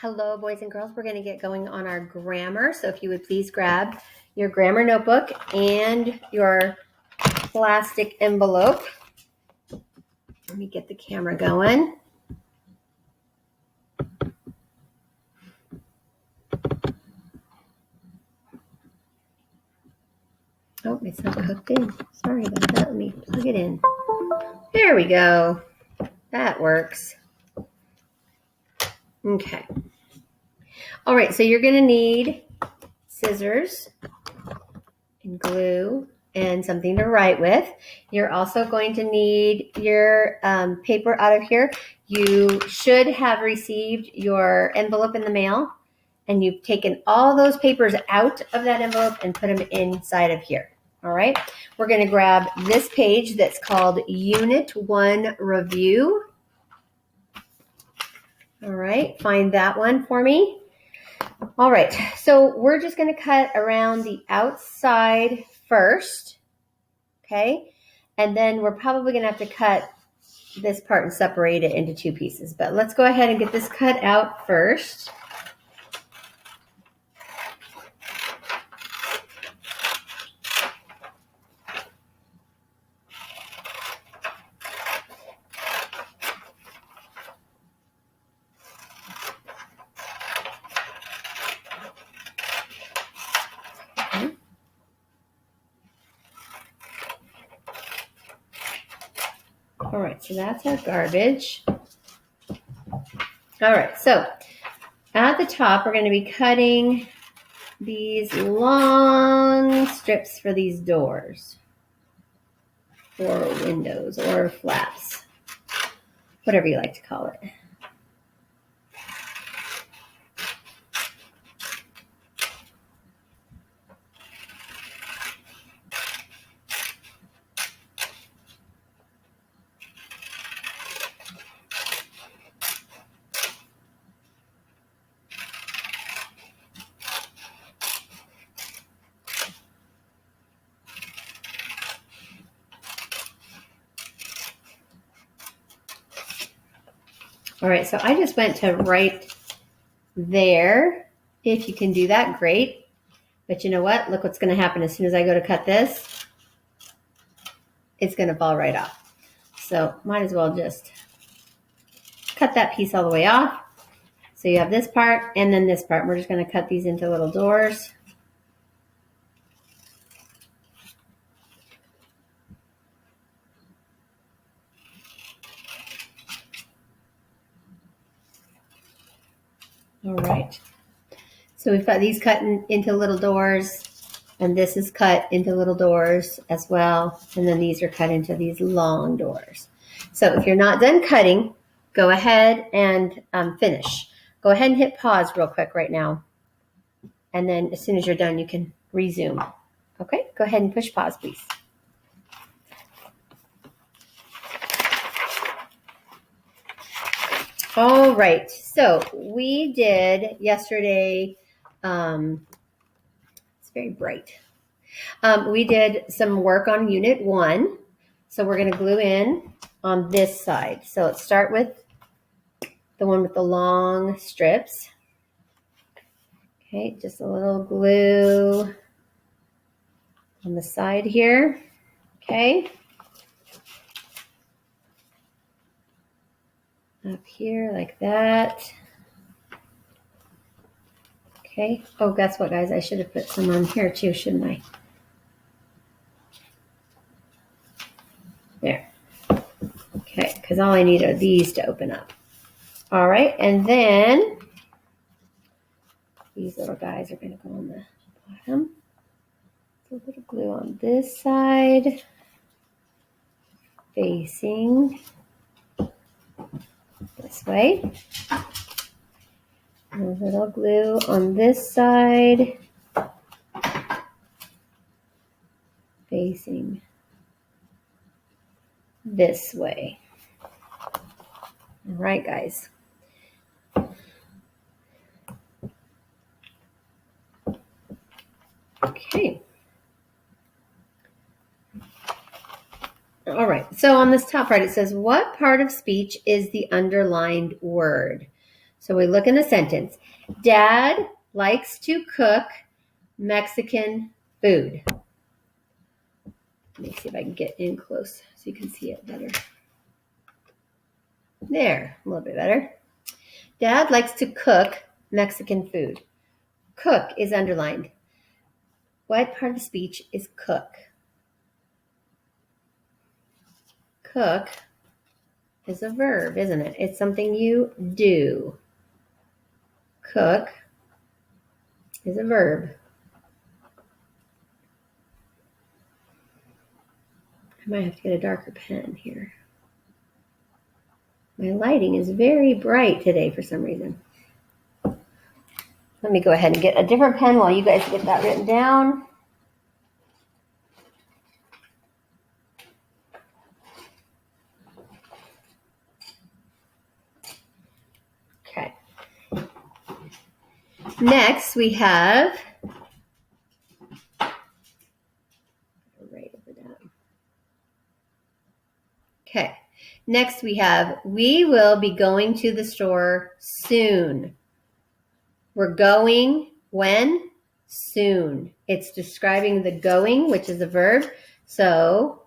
Hello, boys and girls. We're going to get going on our grammar. So if you would please grab your grammar notebook and your plastic envelope. Let me get the camera going. Oh, it's not hooked in. Sorry about that. Let me plug it in. There we go. That works. Okay. All right, so you're going to need scissors and glue and something to write with. You're also going to need your paper out of here. You should have received your envelope in the mail, and you've taken all those papers out of that envelope and put them inside of here. All right, we're going to grab this page that's called Unit 1 Review. All right, find that one for me. All right, so we're just going to cut around the outside first, okay? And then we're probably going to have to cut this part and separate it into two pieces. But let's go ahead and get this cut out first. Okay. All right, so that's our garbage. All right, so at the top, we're going to be cutting these long strips for these doors or windows or flaps, whatever you like to call it. All right, so I just went to right there. If you can do that, great. But you know what? Look what's going to happen as soon as I go to cut this. It's going to fall right off. So might as well just cut that piece all the way off. So you have this part and then this part. We're just going to cut these into little doors. All right. So we've got these cut into little doors, and this is cut into little doors as well. And then these are cut into these long doors. So if you're not done cutting, go ahead and finish. Go ahead and hit pause real quick right now. And then as soon as you're done, you can resume. Okay, go ahead and push pause, please. All right, so we did yesterday, it's very bright. We did some work on Unit 1. So we're going to glue in on this side. So let's start with the one with the long strips. Okay, just a little glue on the side here. Okay. Up here like that. Okay. Oh, guess what, guys? I should have put some on here too, shouldn't I? There. Okay, because all I need are these to open up. All right, and then these little guys are going to go on the bottom. A little bit of glue on this side, facing this way. A little glue on this side, facing this way. All right, guys. Okay. All right. So on this top part, it says, what part of speech is the underlined word? So we look in the sentence. Dad likes to cook Mexican food. Let me see if I can get in close so you can see it better. There, a little bit better. Dad likes to cook Mexican food. Cook is underlined. What part of the speech is cook? Cook is a verb, isn't it? It's something you do. Cook is a verb. I might have to get a darker pen here. My lighting is very bright today for some reason. Let me go ahead and get a different pen while you guys get that written down. Okay. Next, we have right over that. Okay. Next, we have we will be going to the store soon. We're going when? Soon. It's describing the going, which is a verb. So,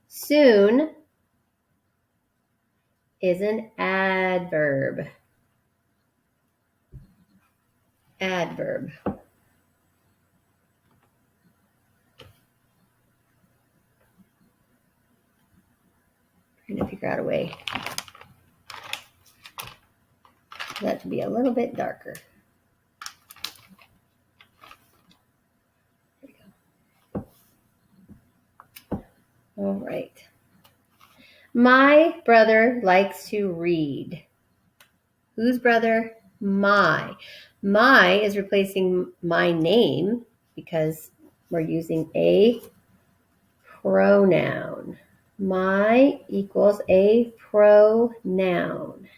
soon is an adverb. Adverb. Trying to figure out a way for that to be a little bit darker. There we go. All right. My brother likes to read. Whose brother? My. My is replacing my name because we're using a pronoun. My equals a pronoun.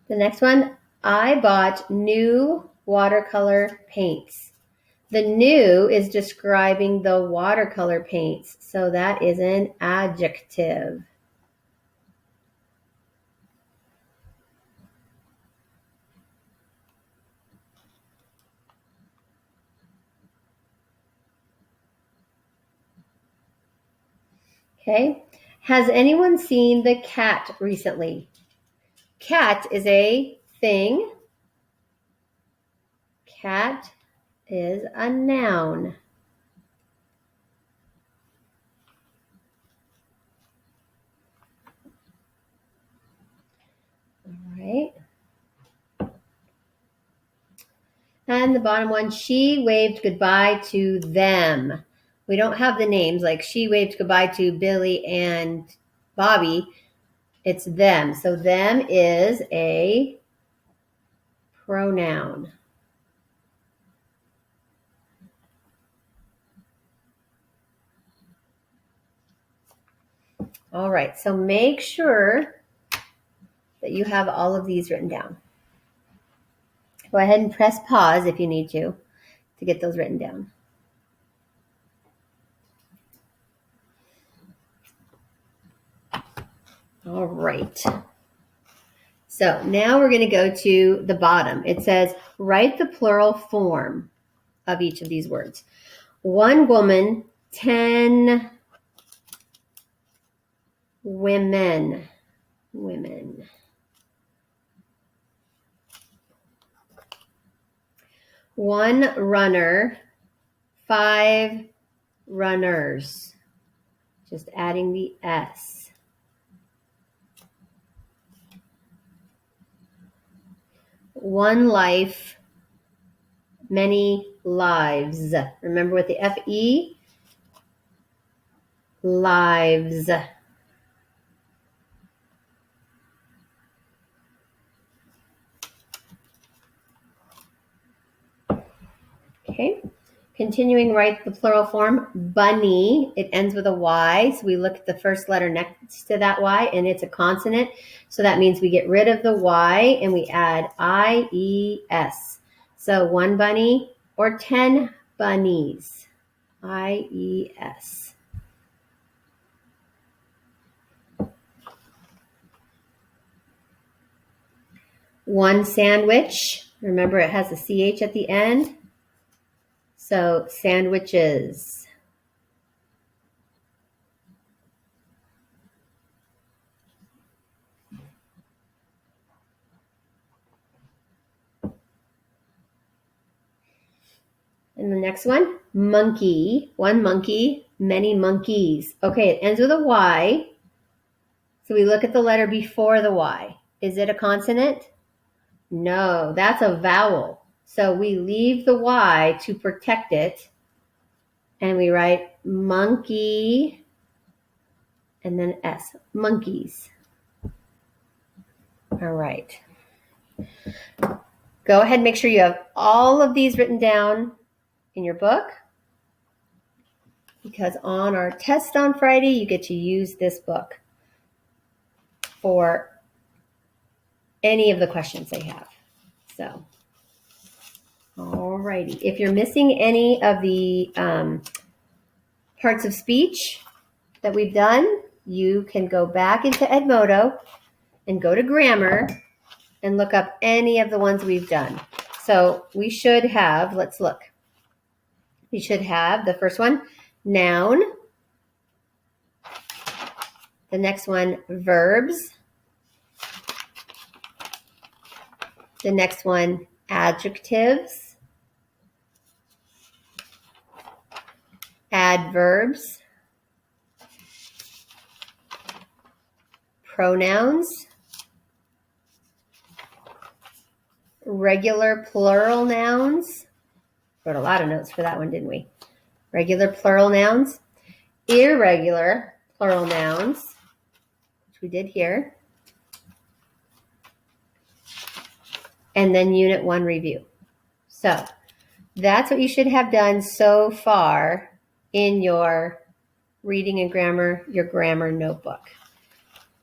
The next one, I bought new watercolor paints. The new is describing the watercolor paints, so that is an adjective. Okay. Has anyone seen the cat recently? Cat is a thing. Cat is a noun. All right. And the bottom one, she waved goodbye to them. We don't have the names, like she waved goodbye to Billy and Bobby. It's them. So them is a pronoun. All right, so make sure that you have all of these written down. Go ahead and press pause if you need to get those written down. All right. So now we're going to go to the bottom. It says, write the plural form of each of these words. 1 woman, 10 women. Women. 1 runner, 5 runners. Just adding the S. 1 life, many lives. Remember with the F-E? Lives. Okay. Continuing, write the plural form, bunny. It ends with a Y, so we look at the first letter next to that Y, and it's a consonant. So that means we get rid of the Y, and we add I-E-S. So 1 bunny or 10 bunnies. I-E-S. One sandwich. Remember, it has a CH at the end. So sandwiches. And the next one, monkey. One monkey, many monkeys. Okay, it ends with a Y. So we look at the letter before the Y. Is it a consonant? No, that's a vowel. So we leave the Y to protect it. And we write monkey and then S, monkeys. All right. Go ahead and make sure you have all of these written down in your book, because on our test on Friday, you get to use this book for any of the questions they have. So, all righty. If you're missing any of the parts of speech that we've done, you can go back into Edmodo and go to grammar and look up any of the ones we've done. So we should have, let's look. We should have the first one, noun. The next one, verbs. The next one, adjectives. Adverbs. Pronouns. Regular plural nouns. Wrote a lot of notes for that one, didn't we? Regular plural nouns. Irregular plural nouns, which we did here. And then Unit 1 review. So that's what you should have done so far in your reading and grammar, your grammar notebook.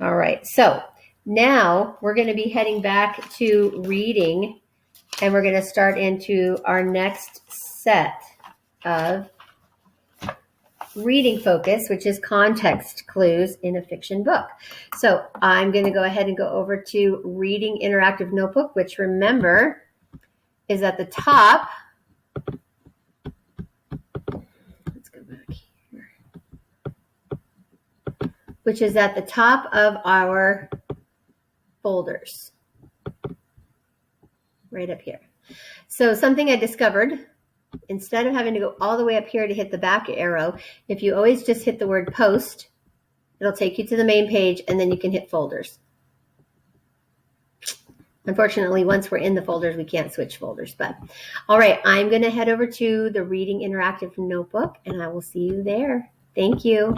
All right, so now we're going to be heading back to reading, and we're going to start into our next set of reading focus, which is context clues in a fiction book. So I'm going to go ahead and go over to Reading Interactive Notebook, which, remember, is at the top. Let's go back here. Which is at the top of our folders. Right up here. So something I discovered, instead of having to go all the way up here to hit the back arrow, if you always just hit the word post, it'll take you to the main page, and then you can hit folders. Unfortunately, once we're in the folders, we can't switch folders. But all right, I'm going to head over to the Reading Interactive Notebook, and I will see you there. Thank you.